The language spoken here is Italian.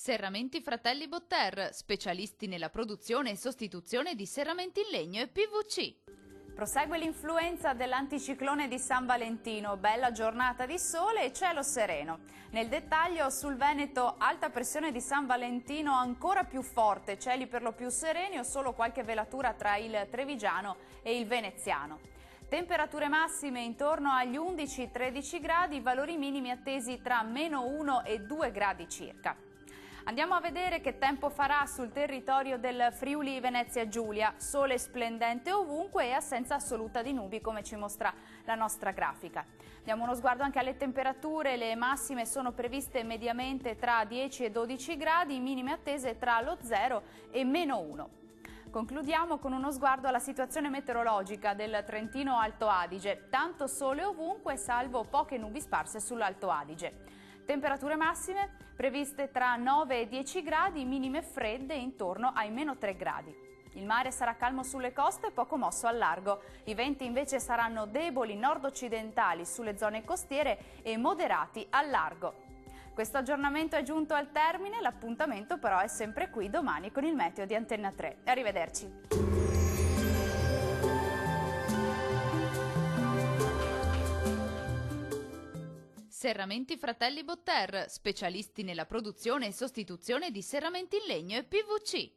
Serramenti Fratelli Botter, specialisti nella produzione e sostituzione di serramenti in legno e PVC. Prosegue l'influenza dell'anticiclone di San Valentino, bella giornata di sole e cielo sereno. Nel dettaglio sul Veneto, alta pressione di San Valentino ancora più forte, cieli per lo più sereni o solo qualche velatura tra il Trevigiano e il Veneziano. Temperature massime intorno agli 11-13 gradi, valori minimi attesi tra -1 e 2 gradi circa. Andiamo a vedere che tempo farà sul territorio del Friuli Venezia Giulia, sole splendente ovunque e assenza assoluta di nubi come ci mostra la nostra grafica. Diamo uno sguardo anche alle temperature, le massime sono previste mediamente tra 10 e 12 gradi, minime attese tra lo 0 e -1. Concludiamo con uno sguardo alla situazione meteorologica del Trentino Alto Adige, tanto sole ovunque salvo poche nubi sparse sull'Alto Adige. Temperature massime previste tra 9 e 10 gradi, minime fredde intorno ai -3 gradi. Il mare sarà calmo sulle coste e poco mosso al largo. I venti invece saranno deboli nord-occidentali sulle zone costiere e moderati al largo. Questo aggiornamento è giunto al termine, l'appuntamento però è sempre qui domani con il meteo di Antenna 3. Arrivederci. Serramenti Fratelli Botter, specialisti nella produzione e sostituzione di serramenti in legno e PVC.